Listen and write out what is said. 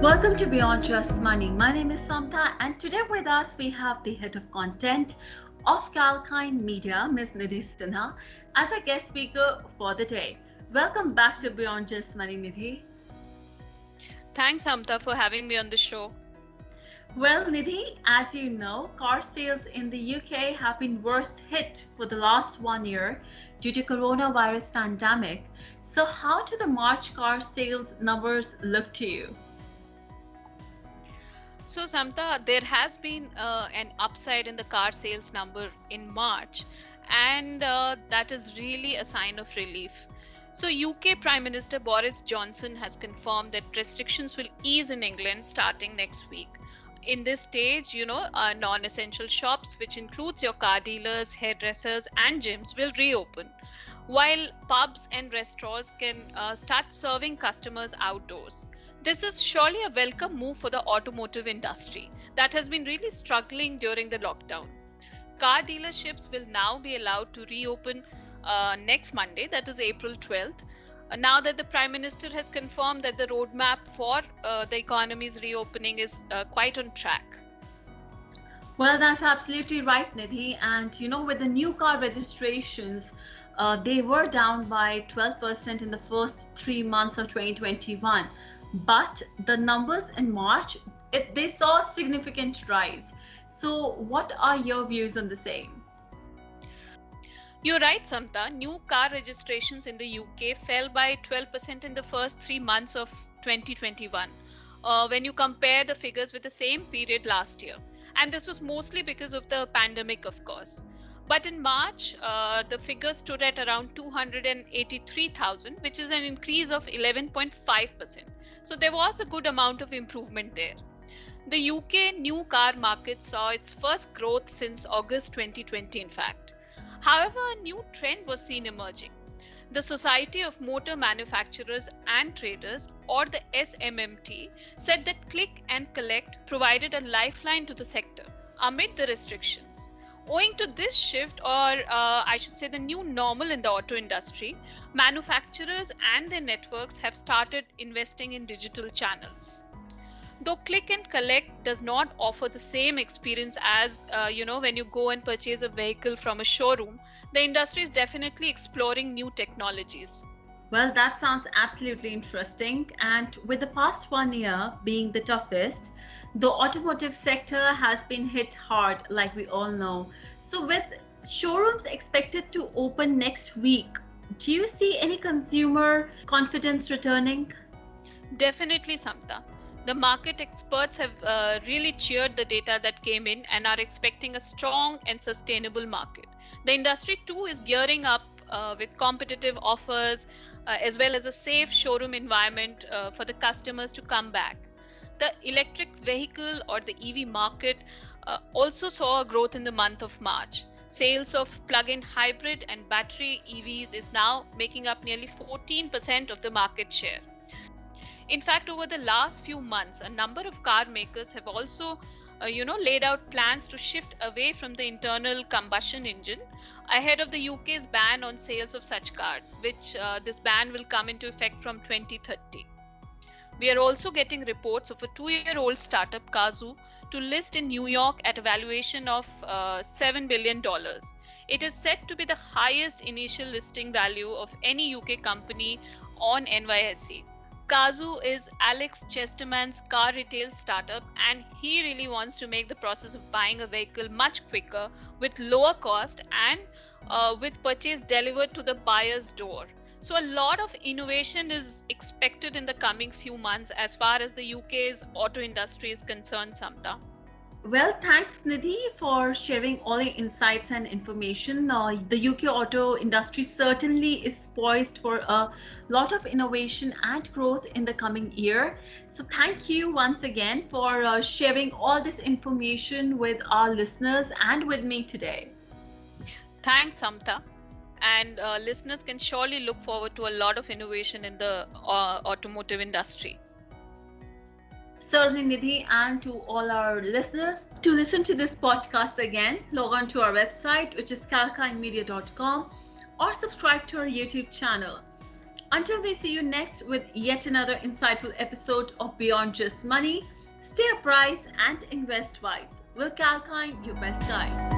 Welcome to Beyond Just Money. My name is Samta, and today with us we have the head of content of Calkine Media, Ms. Nidhi Sinha, as a guest speaker for the day. Welcome back to Beyond Just Money, Nidhi. Thanks, Amta, for having me on the show. Well, Nidhi, as you know, car sales in the UK have been worst hit for the last 1 year due to coronavirus pandemic. So how do the March car sales numbers look to you? So, Samta, there has been an upside in the car sales number in March, and that is really a sign of relief. So, UK Prime Minister Boris Johnson has confirmed that restrictions will ease in England starting next week. In this stage, non-essential shops, which includes your car dealers, hairdressers, and gyms, will reopen, while pubs and restaurants can start serving customers outdoors. This is surely a welcome move for the automotive industry that has been really struggling during the lockdown. Car dealerships will now be allowed to reopen next Monday, that is April 12th. Now that the Prime Minister has confirmed that the roadmap for the economy's reopening is quite on track. Well, that's absolutely right, Nidhi. And with the new car registrations, they were down by 12% in the first 3 months of 2021. But the numbers in March, they saw a significant rise. So what are your views on the same? You're right, Samta. New car registrations in the UK fell by 12% in the first 3 months of 2021 when you compare the figures with the same period last year. And this was mostly because of the pandemic, of course. But in March, the figure stood at around 283,000, which is an increase of 11.5%. So there was a good amount of improvement there. The UK new car market saw its first growth since August 2020, in fact. However, a new trend was seen emerging. The Society of Motor Manufacturers and Traders, or the SMMT, said that click and collect provided a lifeline to the sector amid the restrictions. Owing to this shift, or I should say the new normal in the auto industry, manufacturers and their networks have started investing in digital channels. Though click and collect does not offer the same experience as when you go and purchase a vehicle from a showroom, the industry is definitely exploring new technologies. Well, that sounds absolutely interesting. And with the past 1 year being the toughest, the automotive sector has been hit hard, like we all know. So with showrooms expected to open next week, do you see any consumer confidence returning? Definitely, Samta. The market experts have really cheered the data that came in and are expecting a strong and sustainable market. The industry too is gearing up with competitive offers as well as a safe showroom environment for the customers to come back. The electric vehicle or the EV market also saw a growth in the month of March. Sales of plug-in hybrid and battery EVs is now making up nearly 14% of the market share. In fact, over the last few months, a number of car makers have also, laid out plans to shift away from the internal combustion engine ahead of the UK's ban on sales of such cars, which this ban will come into effect from 2030. We are also getting reports of a 2-year-old startup, Cazoo, to list in New York at a valuation of $7 billion. It is said to be the highest initial listing value of any UK company on NYSE. Cazoo is Alex Chesterman's car retail startup, and he really wants to make the process of buying a vehicle much quicker with lower cost and with purchase delivered to the buyer's door. So a lot of innovation is expected in the coming few months as far as the UK's auto industry is concerned, Samta. Well, thanks, Nidhi, for sharing all the insights and information. The UK auto industry certainly is poised for a lot of innovation and growth in the coming year. So thank you once again for sharing all this information with our listeners and with me today. Thanks, Samta. And listeners can surely look forward to a lot of innovation in the automotive industry. Certainly, Nidhi, and to all our listeners, to listen to this podcast again, log on to our website, which is calkinemedia.com, or subscribe to our YouTube channel. Until we see you next with yet another insightful episode of Beyond Just Money, stay apprised and invest wise. Will Calkine, your best guide.